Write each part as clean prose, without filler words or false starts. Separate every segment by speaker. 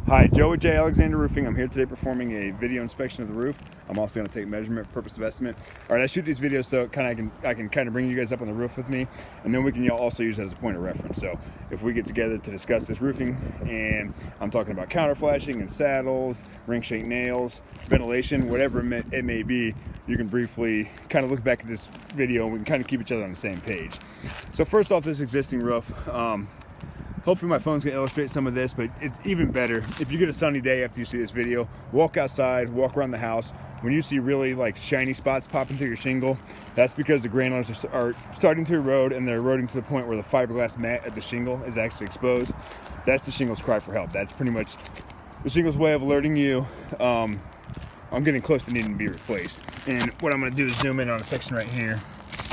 Speaker 1: Hi, Joe with J. Alexander Roofing. I'm here today performing a video inspection of the roof. I'm also going to take measurement, purpose of estimate. All right, I shoot these videos so I can kind of bring you guys up on the roof with me, and then we can also use it as a point of reference. So if we get together to discuss this roofing, and I'm talking about counter flashing and saddles, ring shake nails, ventilation, whatever it may be, you can briefly kind of look back at this video and we can kind of keep each other on the same page. So first off, this existing roof. Hopefully my phone's gonna illustrate some of this, but it's even better if you get a sunny day after you see this video, walk outside, walk around the house. When you see really like shiny spots popping through your shingle, that's because the granulars are starting to erode, and they're eroding to the point where the fiberglass mat at the shingle is actually exposed. That's the shingle's cry for help. That's pretty much the shingle's way of alerting you. I'm getting close to needing to be replaced. And what I'm gonna do is zoom in on a section right here.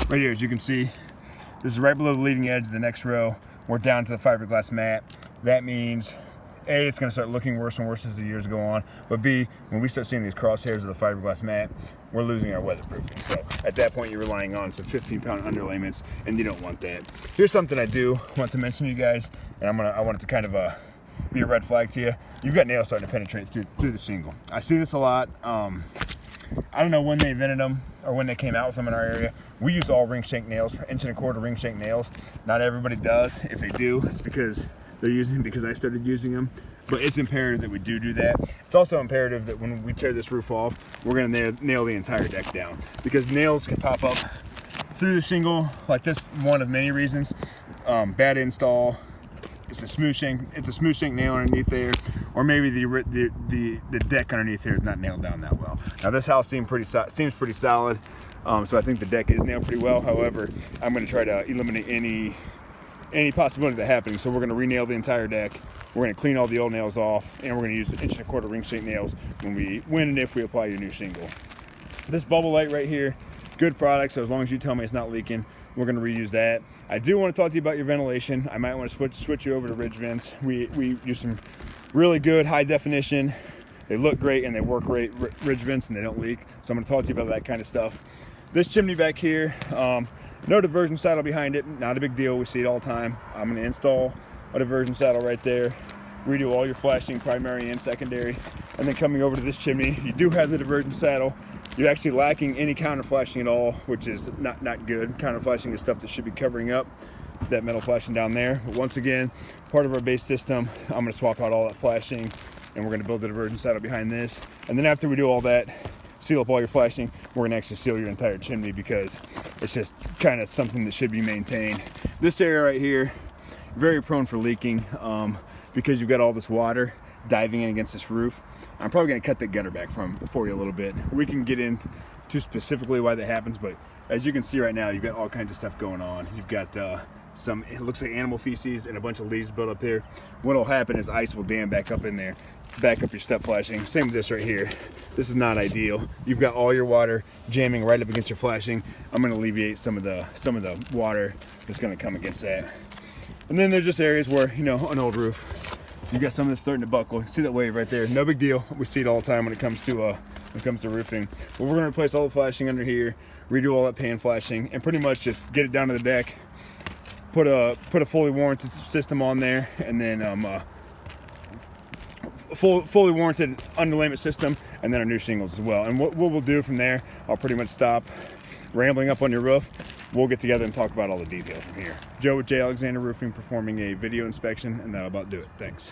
Speaker 1: Right here, as you can see, this is right below the leading edge of the next row. We're down to the fiberglass mat. That means A, it's gonna start looking worse and worse as the years go on, but B, when we start seeing these crosshairs of the fiberglass mat, we're losing our weatherproofing. So at that point, you're relying on some 15-pound underlayments, and you don't want that. Here's something I do want to mention to you guys, and I want it to kind of be a red flag to you. You've got nails starting to penetrate through the shingle. I see this a lot. I don't know when they invented them or when they came out with them in our area. We use all ring shank nails, 1.25" ring shank nails. Not everybody does. If they do, it's because they're using them because I started using them. But it's imperative that we do that. It's also imperative that when we tear this roof off, we're gonna nail the entire deck down, because nails can pop up through the shingle like this. One of many reasons. Bad install. It's a smooth shank nail underneath there, or maybe the deck underneath there is not nailed down that well. Now this house seems pretty solid, so I think the deck is nailed pretty well. However, I'm going to try to eliminate any possibility of that happening. So we're going to re-nail the entire deck. We're going to clean all the old nails off, and we're going to use 1.25" ring shank nails when and if we apply your new shingle. This bubble light right here, good product. So as long as you tell me it's not leaking, we're going to reuse that. I do want to talk to you about your ventilation. I might want to switch you over to ridge vents. We use some really good high definition. They look great and they work great ridge vents, and they don't leak. So I'm going to talk to you about that kind of stuff. This chimney back here, no diversion saddle behind it. Not a big deal. We see it all the time. I'm going to install a diversion saddle right there. Redo all your flashing, primary and secondary. And then coming over to this chimney, you do have the diversion saddle. You're actually lacking any counter flashing at all, which is not good. Counter flashing is stuff that should be covering up that metal flashing down there. But once again, part of our base system, I'm gonna swap out all that flashing, and we're gonna build the diversion saddle behind this. And then after we do all that, seal up all your flashing, we're gonna actually seal your entire chimney, because it's just kind of something that should be maintained. This area right here, very prone for leaking, because you've got all this water diving in against this roof. I'm probably going to cut the gutter back for you a little bit. We can get into specifically why that happens, but as you can see right now, you've got all kinds of stuff going on. You've got it looks like animal feces and a bunch of leaves built up here. What'll happen is ice will dam back up in there, back up your step flashing. Same with this right here. This is not ideal. You've got all your water jamming right up against your flashing. I'm going to alleviate some of the water that's going to come against that. And then there's just areas where, you know, an old roof, you got some that's starting to buckle. See that wave right there? No big deal. We see it all the time when it comes to roofing. But we're gonna replace all the flashing under here, redo all that pan flashing, and pretty much just get it down to the deck. Put a fully warranted system on there, and then fully warranted underlayment system, and then our new shingles as well. And what we'll do from there, I'll pretty much stop rambling up on your roof. We'll get together and talk about all the details from here. Joe with J. Alexander Roofing performing a video inspection, and that'll about do it. Thanks.